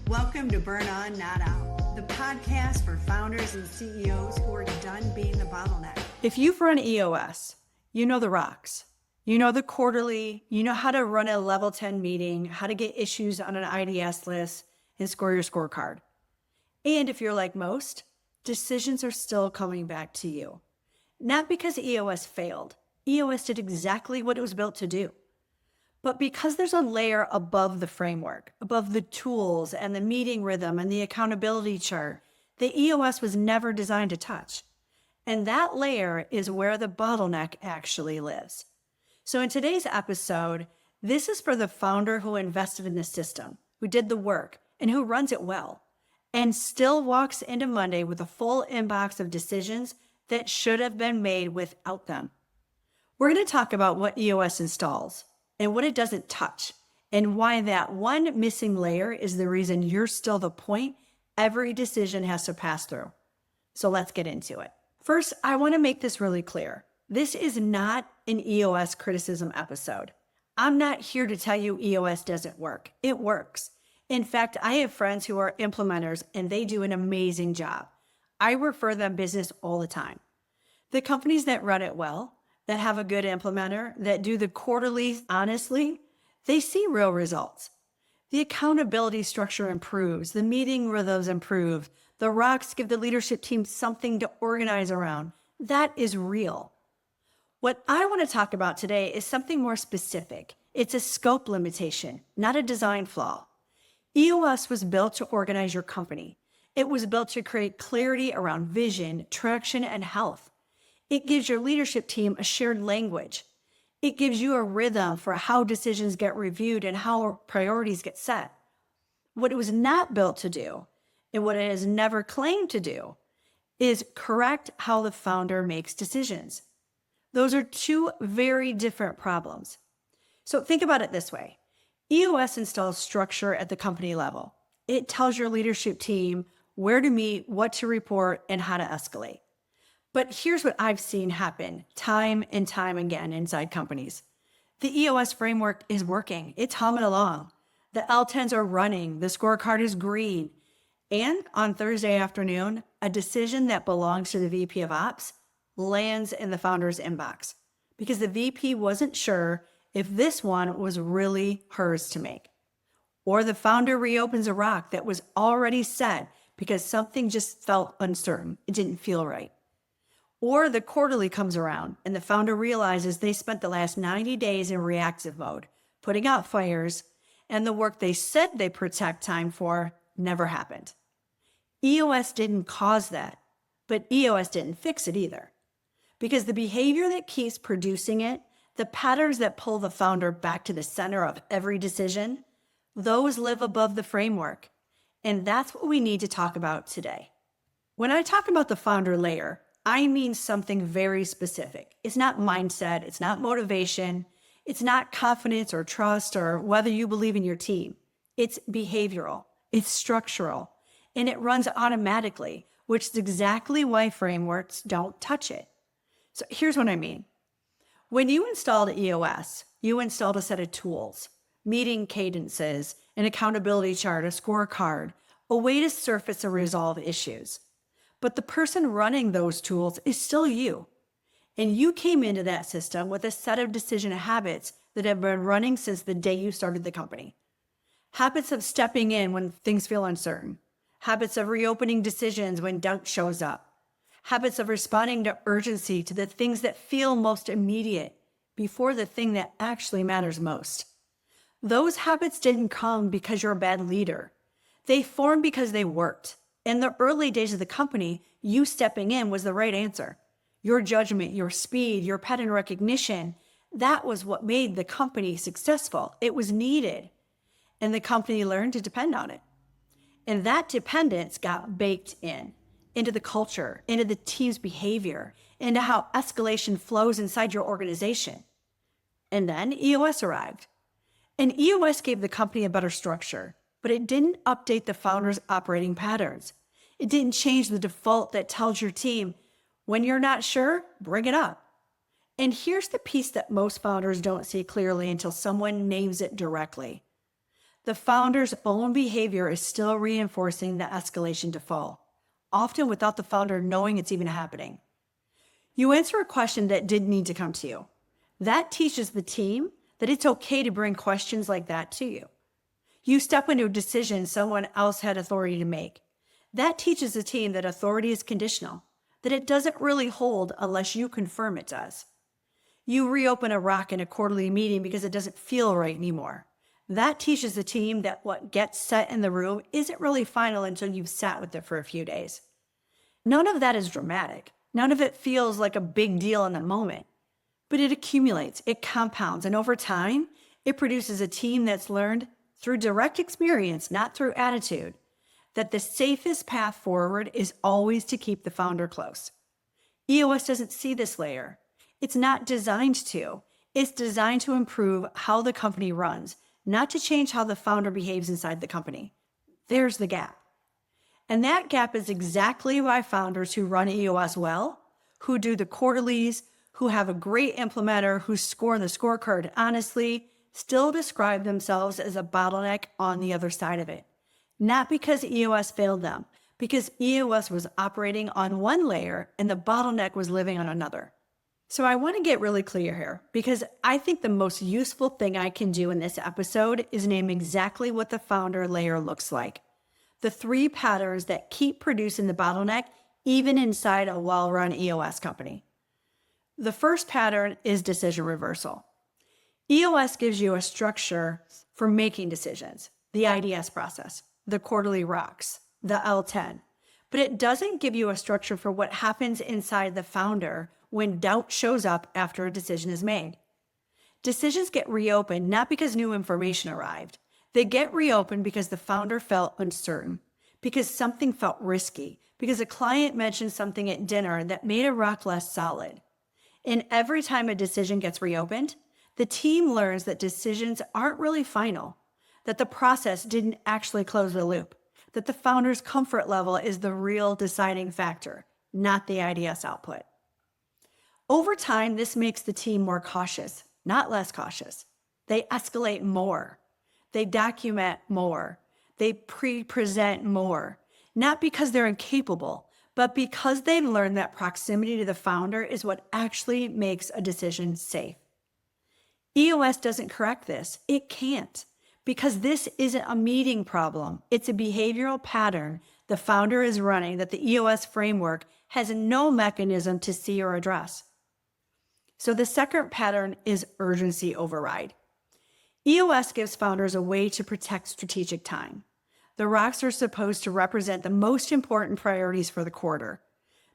Welcome to Burn On, Not Out, the podcast for founders and CEOs who are done being the bottleneck. If you've run EOS, you know the rocks. You know the quarterly, you know how to run a level 10 meeting, how to get issues on an IDS list, and score your scorecard. And if you're like most, decisions are still coming back to you. Not because EOS failed. EOS did exactly what it was built to do. But because there's a layer above the framework, above the tools and the meeting rhythm and the accountability chart, the EOS was never designed to touch. And that layer is where the bottleneck actually lives. So in today's episode, this is for the founder who invested in the system, who did the work, and who runs it well, and still walks into Monday with a full inbox of decisions that should have been made without them. We're going to talk about what EOS installs and what it doesn't touch, and why that one missing layer is the reason you're still the point every decision has to pass through. So let's get into it. First, I want to make this really clear. This is not an EOS criticism episode. I'm not here to tell you EOS doesn't work. It works. In fact, I have friends who are implementers and they do an amazing job. I refer them business all the time. The companies that run it well, that have a good implementer, that do the quarterlies honestly, they see real results. The accountability structure improves, the meeting rhythms improve, the rocks give the leadership team something to organize around. That is real. What I want to talk about today is something more specific. It's a scope limitation, not a design flaw. EOS was built to organize your company. It was built to create clarity around vision, traction, and health. It gives your leadership team a shared language. It gives you a rhythm for how decisions get reviewed and how priorities get set. What it was not built to do, and what it has never claimed to do, is correct how the founder makes decisions. Those are two very different problems. So think about it this way. EOS installs structure at the company level. It tells your leadership team where to meet, what to report, and how to escalate. But here's what I've seen happen time and time again inside companies. The EOS framework is working. It's humming along. The L10s are running. The scorecard is green. And on Thursday afternoon, a decision that belongs to the VP of Ops lands in the founder's inbox because the VP wasn't sure if this one was really hers to make. Or the founder reopens a rock that was already set because something just felt uncertain. It didn't feel right. Or the quarterly comes around and the founder realizes they spent the last 90 days in reactive mode, putting out fires, and the work they said they protect time for never happened. EOS didn't cause that, but EOS didn't fix it either. Because the behavior that keeps producing it, the patterns that pull the founder back to the center of every decision, those live above the framework. And that's what we need to talk about today. When I talk about the founder layer, I mean something very specific. It's not mindset, it's not motivation, it's not confidence or trust or whether you believe in your team. It's behavioral, it's structural, and it runs automatically, which is exactly why frameworks don't touch it. So here's what I mean. When you installed EOS, you installed a set of tools, meeting cadences, an accountability chart, a scorecard, a way to surface and resolve issues. But the person running those tools is still you. And you came into that system with a set of decision habits that have been running since the day you started the company. Habits of stepping in when things feel uncertain. Habits of reopening decisions when doubt shows up. Habits of responding to urgency to the things that feel most immediate before the thing that actually matters most. Those habits didn't come because you're a bad leader. They formed because they worked. In the early days of the company, you stepping in was the right answer. Your judgment, your speed, your pattern recognition, that was what made the company successful. It was needed. And the company learned to depend on it. And that dependence got baked into the culture, into the team's behavior, into how escalation flows inside your organization. And then EOS arrived. And EOS gave the company a better structure, but it didn't update the founder's operating patterns. It didn't change the default that tells your team, when you're not sure, bring it up. And here's the piece that most founders don't see clearly until someone names it directly. The founder's own behavior is still reinforcing the escalation to fall, often without the founder knowing it's even happening. You answer a question that didn't need to come to you. That teaches the team that it's okay to bring questions like that to you. You step into a decision someone else had authority to make. That teaches the team that authority is conditional, that it doesn't really hold unless you confirm it does. You reopen a rock in a quarterly meeting because it doesn't feel right anymore. That teaches the team that what gets set in the room isn't really final until you've sat with it for a few days. None of that is dramatic. None of it feels like a big deal in the moment. But it accumulates, it compounds, and over time, it produces a team that's learned through direct experience, not through attitude, that the safest path forward is always to keep the founder close. EOS doesn't see this layer. It's not designed to. It's designed to improve how the company runs, not to change how the founder behaves inside the company. There's the gap. And that gap is exactly why founders who run EOS well, who do the quarterlies, who have a great implementer, who score the scorecard honestly, still describe themselves as a bottleneck on the other side of it. Not because EOS failed them, because EOS was operating on one layer and the bottleneck was living on another. So I want to get really clear here, because I think the most useful thing I can do in this episode is name exactly what the founder layer looks like. The 3 patterns that keep producing the bottleneck, even inside a well-run EOS company. The first pattern is decision reversal. EOS gives you a structure for making decisions, the IDS process, the quarterly rocks, the L10, but it doesn't give you a structure for what happens inside the founder when doubt shows up after a decision is made. Decisions get reopened not because new information arrived. They get reopened because the founder felt uncertain, because something felt risky, because a client mentioned something at dinner that made a rock less solid. And every time a decision gets reopened, the team learns that decisions aren't really final, that the process didn't actually close the loop, that the founder's comfort level is the real deciding factor, not the IDS output. Over time, this makes the team more cautious, not less cautious. They escalate more. They document more. They pre-present more, not because they're incapable, but because they've learned that proximity to the founder is what actually makes a decision safe. EOS doesn't correct this. It can't, because this isn't a meeting problem. It's a behavioral pattern the founder is running that the EOS framework has no mechanism to see or address. So the second pattern is urgency override. EOS gives founders a way to protect strategic time. The rocks are supposed to represent the most important priorities for the quarter.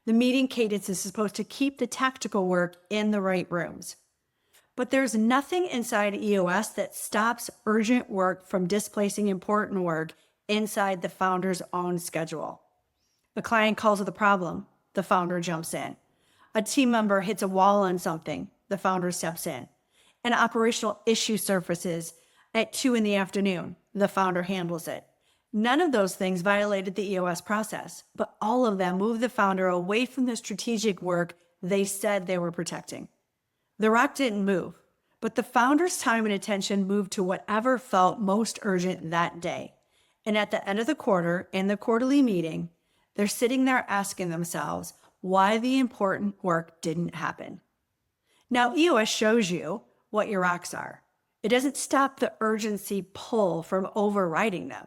The meeting cadence is supposed to keep the tactical work in the right rooms. But there's nothing inside EOS that stops urgent work from displacing important work inside the founder's own schedule. A client calls with a problem, the founder jumps in. A team member hits a wall on something, the founder steps in. An operational issue surfaces at 2 p.m, the founder handles it. None of those things violated the EOS process, but all of them moved the founder away from the strategic work they said they were protecting. The rock didn't move, but the founder's time and attention moved to whatever felt most urgent that day. And at the end of the quarter, in the quarterly meeting, they're sitting there asking themselves why the important work didn't happen. Now, EOS shows you what your rocks are. It doesn't stop the urgency pull from overriding them.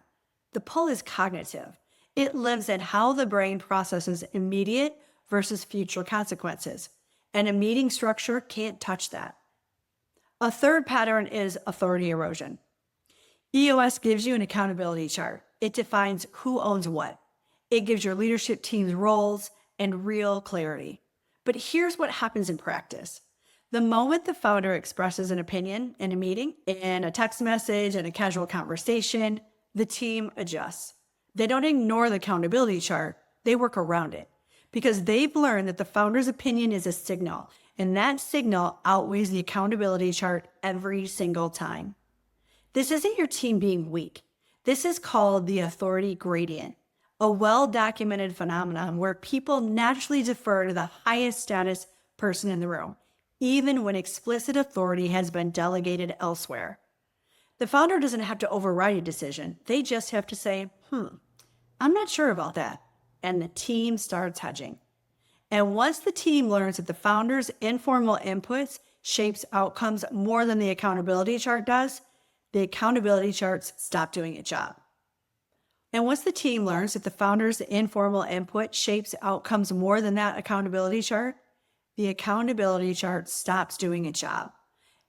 The pull is cognitive. It lives in how the brain processes immediate versus future consequences. And a meeting structure can't touch that. A third pattern is authority erosion. EOS gives you an accountability chart. It defines who owns what. It gives your leadership teams roles and real clarity. But here's what happens in practice. The moment the founder expresses an opinion in a meeting, in a text message, in a casual conversation, the team adjusts. They don't ignore the accountability chart. They work around it because they've learned that the founder's opinion is a signal, and that signal outweighs the accountability chart every single time. This isn't your team being weak. This is called the authority gradient, a well-documented phenomenon where people naturally defer to the highest status person in the room, even when explicit authority has been delegated elsewhere. The founder doesn't have to override a decision. They just have to say, I'm not sure about that. And the team starts hedging. And once the team learns that the founder's informal inputs shapes outcomes more than the accountability chart does, the accountability charts stop doing its job. And once the team learns that the founder's informal input shapes outcomes more than that accountability chart, the accountability chart stops doing its job.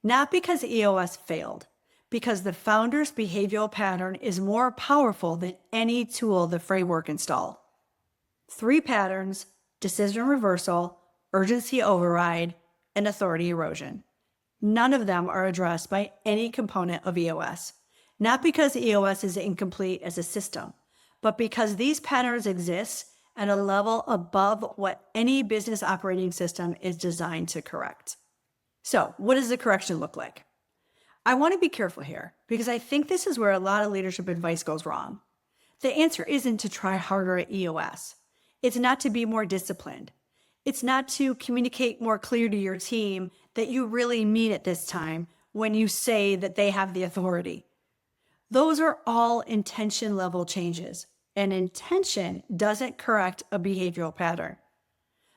Not because EOS failed, because the founder's behavioral pattern is more powerful than any tool the framework installed. 3 patterns: decision reversal, urgency override, and authority erosion. None of them are addressed by any component of EOS. Not because EOS is incomplete as a system, but because these patterns exist at a level above what any business operating system is designed to correct. So, what does the correction look like? I want to be careful here because I think this is where a lot of leadership advice goes wrong. The answer isn't to try harder at EOS. It's not to be more disciplined. It's not to communicate more clear to your team that you really mean it this time when you say that they have the authority. Those are all intention level changes, and intention doesn't correct a behavioral pattern.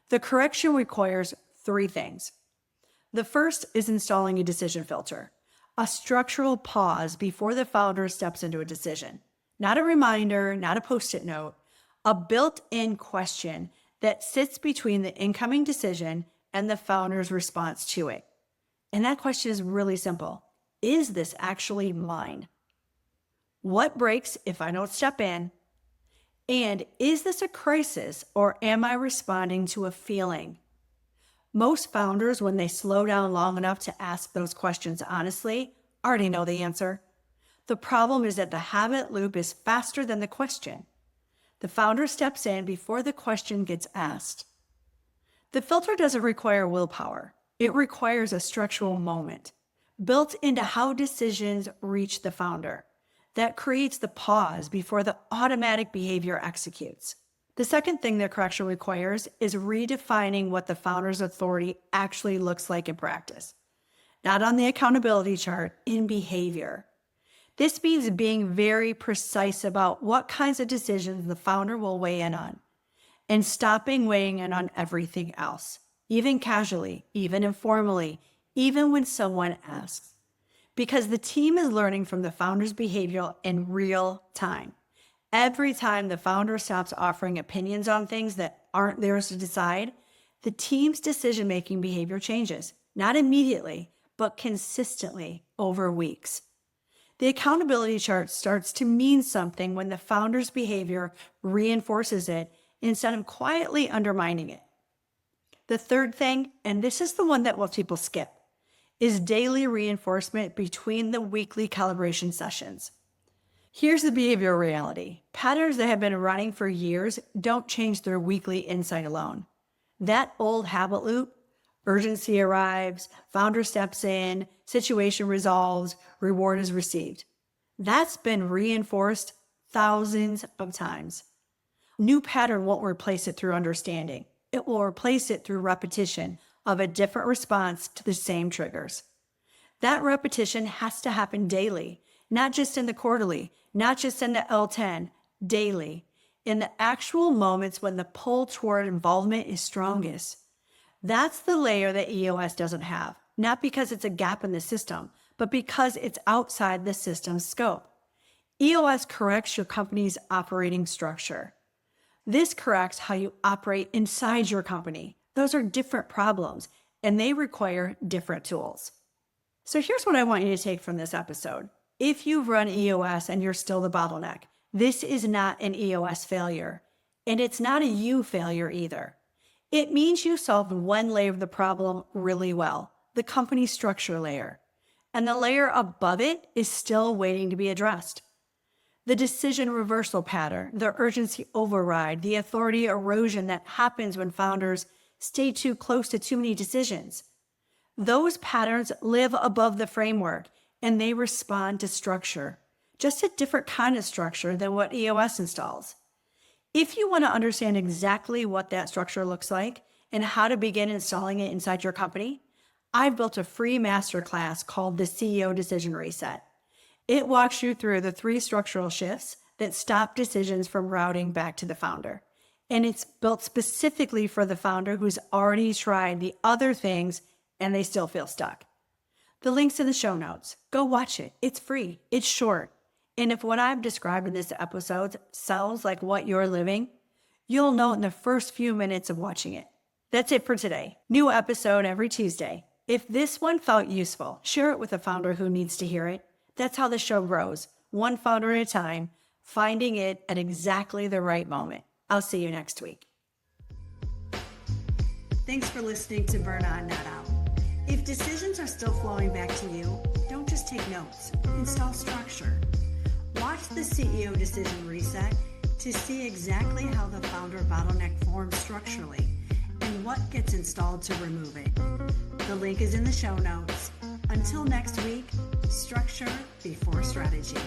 The correction requires 3 things. The first is installing a decision filter, a structural pause before the founder steps into a decision. Not a reminder, not a post-it note, a built-in question that sits between the incoming decision and the founder's response to it. And that question is really simple. Is this actually mine? What breaks if I don't step in? And is this a crisis or am I responding to a feeling? Most founders, when they slow down long enough to ask those questions honestly, already know the answer. The problem is that the habit loop is faster than the question. The founder steps in before the question gets asked. The filter doesn't require willpower. It requires a structural moment built into how decisions reach the founder that creates the pause before the automatic behavior executes. The second thing that correction requires is redefining what the founder's authority actually looks like in practice, not on the accountability chart, in behavior. This means being very precise about what kinds of decisions the founder will weigh in on and stopping weighing in on everything else, even casually, even informally, even when someone asks. Because the team is learning from the founder's behavior in real time. Every time the founder stops offering opinions on things that aren't theirs to decide, the team's decision-making behavior changes, not immediately, but consistently over weeks. The accountability chart starts to mean something when the founder's behavior reinforces it instead of quietly undermining it. The third thing, and this is the one that most people skip, is daily reinforcement between the weekly calibration sessions. Here's the behavioral reality. Patterns that have been running for years don't change their weekly insight alone. That old habit loop, urgency arrives, founder steps in, situation resolves, reward is received. That's been reinforced thousands of times. New pattern won't replace it through understanding. It will replace it through repetition of a different response to the same triggers. That repetition has to happen daily, not just in the quarterly, not just in the L10, daily, in the actual moments when the pull toward involvement is strongest. That's the layer that EOS doesn't have, not because it's a gap in the system, but because it's outside the system's scope. EOS corrects your company's operating structure. This corrects how you operate inside your company. Those are different problems, and they require different tools. So here's what I want you to take from this episode. If you've run EOS and you're still the bottleneck, this is not an EOS failure, and it's not a you failure either. It means you solved one layer of the problem really well, the company structure layer, and the layer above it is still waiting to be addressed. The decision reversal pattern, the urgency override, the authority erosion that happens when founders stay too close to too many decisions. Those patterns live above the framework and they respond to structure, just a different kind of structure than what EOS installs. If you want to understand exactly what that structure looks like and how to begin installing it inside your company, I've built a free masterclass called the CEO Decision Reset. It walks you through the 3 structural shifts that stop decisions from routing back to the founder. And it's built specifically for the founder who's already tried the other things and they still feel stuck. The link's in the show notes. Go watch it. It's free. It's short. And if what I've described in this episode sounds like what you're living, you'll know in the first few minutes of watching it. That's it for today. New episode every Tuesday. If this one felt useful, share it with a founder who needs to hear it. That's how the show grows, one founder at a time, finding it at exactly the right moment. I'll see you next week. Thanks for listening to Burn On, Not Out. If decisions are still flowing back to you, don't just take notes. Install structure. Watch the CEO Decision Reset to see exactly how the founder bottleneck forms structurally and what gets installed to remove it. The link is in the show notes. Until next week, structure before strategy.